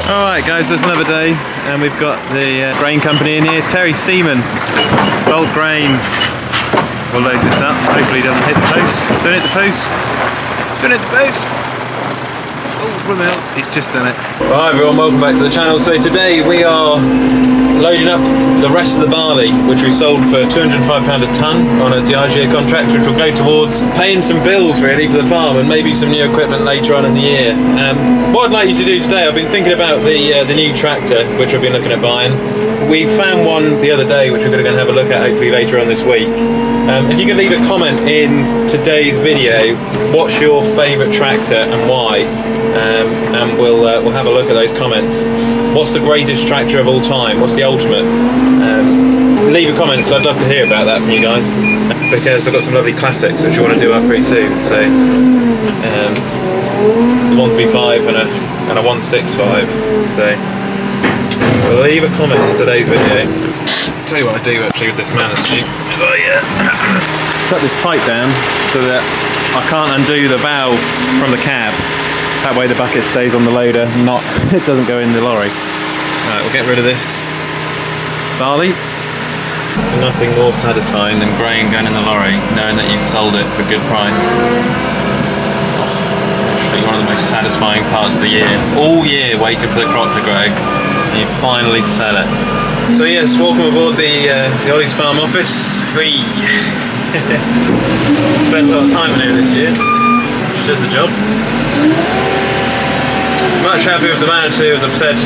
Alright guys, it's another day and we've got the grain company in here. Terry Seaman, bulk grain. We'll load this up, hopefully it doesn't hit the post. Don't hit the post! Don't hit the post! Oh, we're out. He's just done it. Hi everyone, welcome back to the channel. So today we are loading up the rest of the barley, which we sold for £205 a tonne on a Diageo contract, which will go towards paying some bills really for the farm and maybe some new equipment later on in the year. What I'd like you to do today, I've been thinking about the new tractor, which I've been looking at buying. We found one the other day, which we're going to go and have a look at hopefully later on this week. If you could leave a comment in today's video, what's your favourite tractor and why? And we'll have a look at those comments. What's the greatest tractor of all time? What's the ultimate? Leave a comment, because I'd love to hear about that from you guys, because I've got some lovely classics which I want to do up pretty soon. So the 135 and a 165. So we'll leave a comment in today's video. I'll tell you what I do actually with this manitou is I shut this pipe down so that I can't undo the valve from the cab. That way the bucket stays on the loader, it doesn't go in the lorry. Right, we'll get rid of this barley. Nothing more satisfying than grain going in the lorry, knowing that you've sold it for a good price. Literally one of the most satisfying parts of the year. All year waiting for the crop to grow, and you finally sell it. So yes, welcome aboard the Olly's farm office. We spent a lot of time in here this year, which does the job. Much happier with the manitou, as I've said,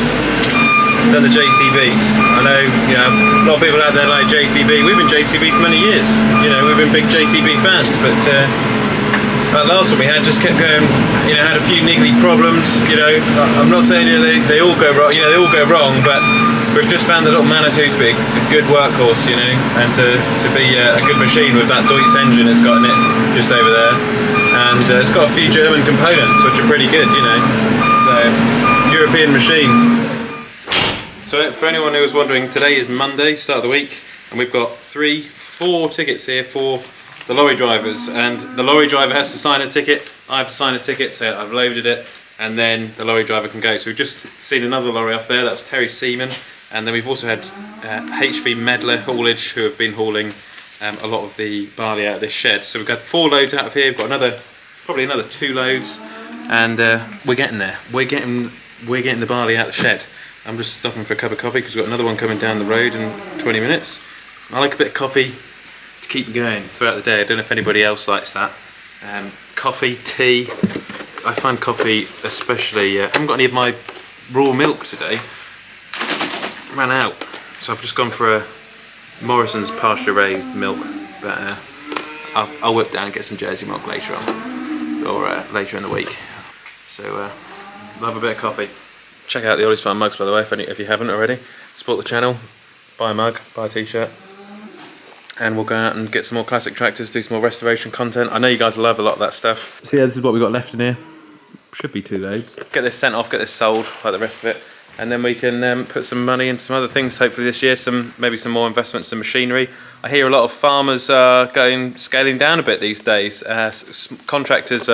than the JCBs. I know, a lot of people out there like JCB. We've been JCB for many years. We've been big JCB fans, but that last one we had just kept going. Had a few niggly problems. I'm not saying they all go wrong. They all go wrong, but we've just found the little manitou to be a good workhorse. And to be a good machine with that Deutz engine it's got in it just over there. And it's got a few German components which are pretty good, So, European machine. So for anyone who was wondering, today is Monday, start of the week, and we've got 4 tickets here for the lorry drivers, and the lorry driver has to sign a ticket, I have to sign a ticket, so I've loaded it, and then the lorry driver can go. So we've just seen another lorry off there, that's Terry Seaman, and then we've also had HV Medler haulage, who have been hauling a lot of the barley out of this shed. So we've got 4 loads out of here, we've got probably another 2 loads, and we're getting there. We're getting the barley out of the shed. I'm just stopping for a cup of coffee because we've got another one coming down the road in 20 minutes. I like a bit of coffee to keep me going throughout the day. I don't know if anybody else likes that. Coffee, tea. I find coffee especially... I haven't got any of my raw milk today. Ran out. So I've just gone for a Morrison's pasture raised milk. But I'll whip down and get some Jersey milk later on. Or later in the week. So I'll have a bit of coffee. Check out the Olly's Farm mugs, by the way, if you haven't already. Support the channel, buy a mug, buy a t-shirt, and we'll go out and get some more classic tractors, do some more restoration content. I know you guys love a lot of that stuff. So yeah, this is what we've got left in here. Should be 2 loads. Get this sent off, get this sold, like the rest of it, and then we can put some money into some other things, hopefully this year, maybe some more investments in machinery. I hear a lot of farmers are scaling down a bit these days. Contractors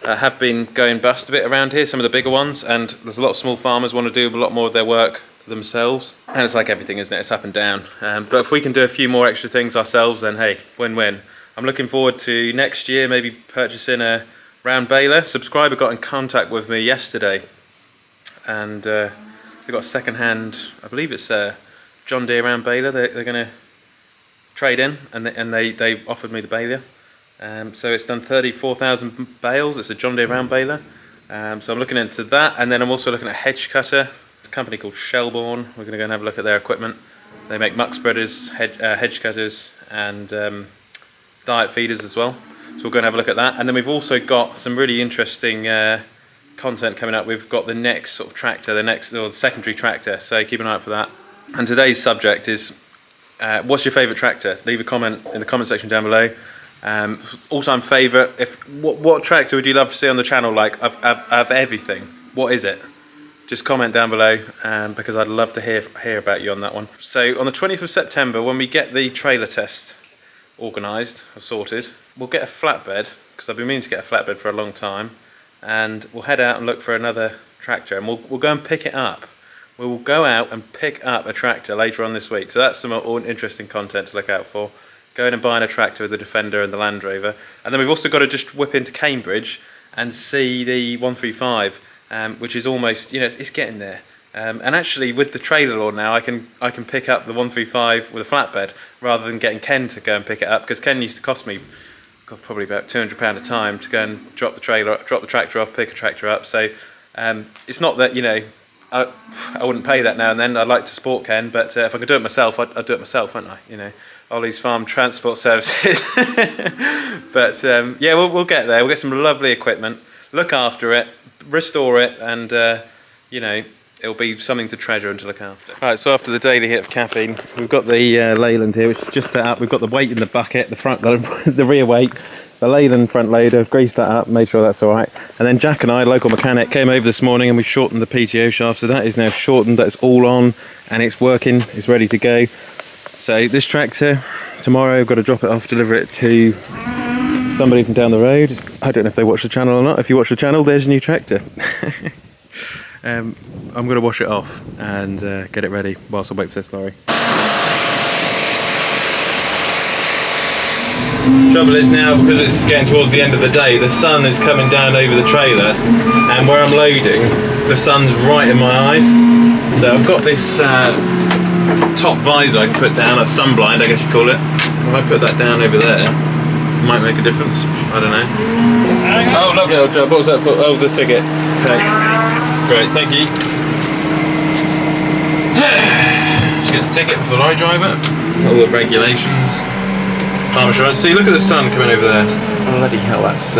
have been going bust a bit around here, some of the bigger ones, and there's a lot of small farmers want to do a lot more of their work themselves, and it's like everything, isn't it? It's up and down, but if we can do a few more extra things ourselves, then hey, win-win. I'm looking forward to next year maybe purchasing a round baler. A subscriber got in contact with me yesterday, and they got a second-hand, I believe it's a John Deere round baler they're going to trade in, and they offered me the baler. So it's done 34,000 bales. It's a John Deere round baler. So I'm looking into that, and then I'm also looking at a hedge cutter. It's a company called Shelbourne. We're going to go and have a look at their equipment. They make muck spreaders, hedge cutters, and diet feeders as well. So we'll go and have a look at that. And then we've also got some really interesting content coming up. We've got the next sort of tractor, the secondary tractor. So keep an eye out for that. And today's subject is, what's your favourite tractor? Leave a comment in the comment section down below. All-time favourite. What tractor would you love to see on the channel? Like of everything, what is it? Just comment down below, because I'd love to hear about you on that one. So on the 20th of September, when we get the trailer test organised or sorted, we'll get a flatbed, because I've been meaning to get a flatbed for a long time, and we'll head out and look for another tractor, and we'll go and pick it up. We will go out and pick up a tractor later on this week. So that's some interesting content to look out for. Going and buying a tractor with the Defender and the Land Rover. And then we've also got to just whip into Cambridge and see the 135, which is almost, you know, it's getting there. And actually with the trailer load now, I can pick up the 135 with a flatbed rather than getting Ken to go and pick it up, because Ken used to cost me probably about £200 a time to go and drop the tractor off, pick a tractor up. So it's not that, you know, I wouldn't pay that now and then. I'd like to support Ken, but if I could do it myself, I'd do it myself, wouldn't I? You know, Olly's Farm Transport Services. But yeah, we'll get there. We'll get some lovely equipment, look after it, restore it, and you know, it'll be something to treasure and to look after. Right, so after the daily hit of caffeine, we've got the Leyland here, which is just set up. We've got the weight in the bucket, the rear weight, the Leyland front loader. Greased that up, made sure that's all right. And then Jack and I, local mechanic, came over this morning and we shortened the PTO shaft, so that is now shortened. That's all on and it's working. It's ready to go. So this tractor, tomorrow I've got to drop it off, deliver it to somebody from down the road. I don't know if they watch the channel or not. If you watch the channel, there's a new tractor. I'm going to wash it off and get it ready whilst I wait for this lorry. Trouble is now, because it's getting towards the end of the day, the sun is coming down over the trailer, and where I'm loading, the sun's right in my eyes. So I've got this top visor I can put down, a sun blind I guess you call it. If I put that down over there, it might make a difference. I don't know. Oh, lovely old job. What was that for? Oh, the ticket. Thanks. Great, thank you. Just get the ticket for the lorry driver. All the regulations. Farm insurance. See, look at the sun coming over there. Bloody hell, that's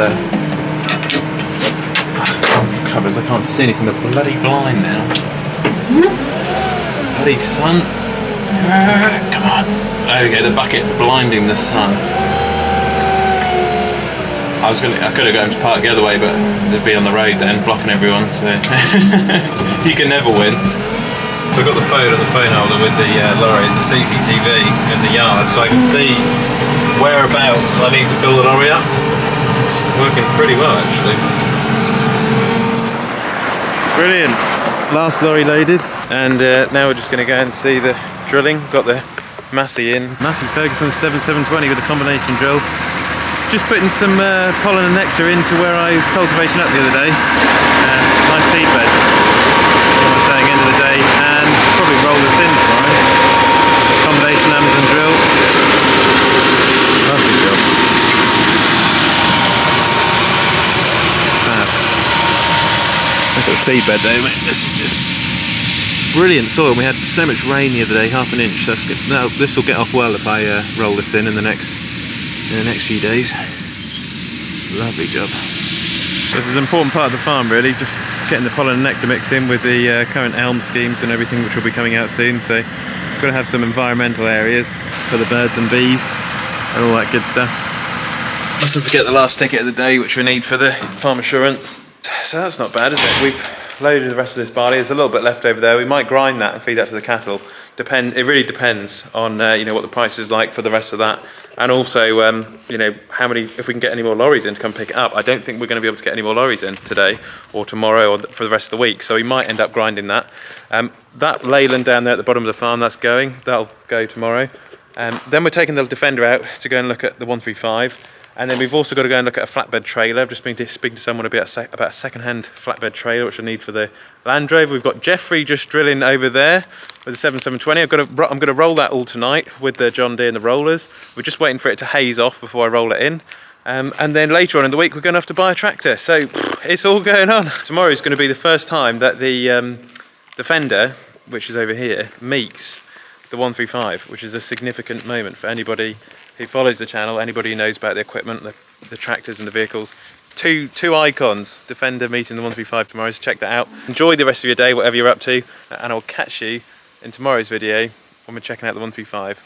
covers. I can't see anything. They're bloody blind now. Bloody sun. Come on. There we go. The bucket blinding the sun. I could have gone to park the other way, but they'd be on the road then, blocking everyone, so you can never win. So I've got the phone and the phone holder with the lorry and the CCTV in the yard, so I can see whereabouts I need to fill the lorry up. It's working pretty well, actually. Brilliant. Last lorry loaded, and now we're just going to go and see the drilling. Got the Massey in. Massey Ferguson 7720 with a combination drill. Just putting some pollen and nectar into where I was cultivation up the other day. Nice seed bed, what am I saying, end of the day, and probably roll this in tomorrow. Combination Amazon drill. Lovely job. Fab. Look at the seed bed though, mate. This is just brilliant soil. We had so much rain the other day, half an inch. That's good. Now this will get off well if I roll this in the next few days. Lovely job. This is an important part of the farm, really, just getting the pollen and nectar mix in with the current elm schemes and everything, which will be coming out soon. So we've got to have some environmental areas for the birds and bees and all that good stuff. Mustn't forget the last ticket of the day, which we need for the farm insurance. So that's not bad, is it? We've loaded the rest of this barley. There's a little bit left over there. We might grind that and feed that to the cattle. It really depends on you know, what the price is like for the rest of that, and also you know, if we can get any more lorries in to come pick it up. I don't think we're going to be able to get any more lorries in today or tomorrow or for the rest of the week, so we might end up grinding that. That Leyland down there at the bottom of the farm, that'll go tomorrow. Then we're taking the Defender out to go and look at the 135. And then we've also got to go and look at a flatbed trailer. I've just been speaking to someone about a second-hand flatbed trailer, which I need for the Land Rover. We've got Jeffrey just drilling over there with the 7720. I'm going to roll that all tonight with the John Deere and the rollers. We're just waiting for it to haze off before I roll it in. And then later on in the week, we're going to have to buy a tractor. So it's all going on. Tomorrow is going to be the first time that the Defender, which is over here, meets the 135, which is a significant moment for anybody who follows the channel, anybody who knows about the equipment, the tractors and the vehicles. Two icons, Defender meeting the 135 tomorrow, so check that out. Enjoy the rest of your day, whatever you're up to, and I'll catch you in tomorrow's video when we're checking out the 135.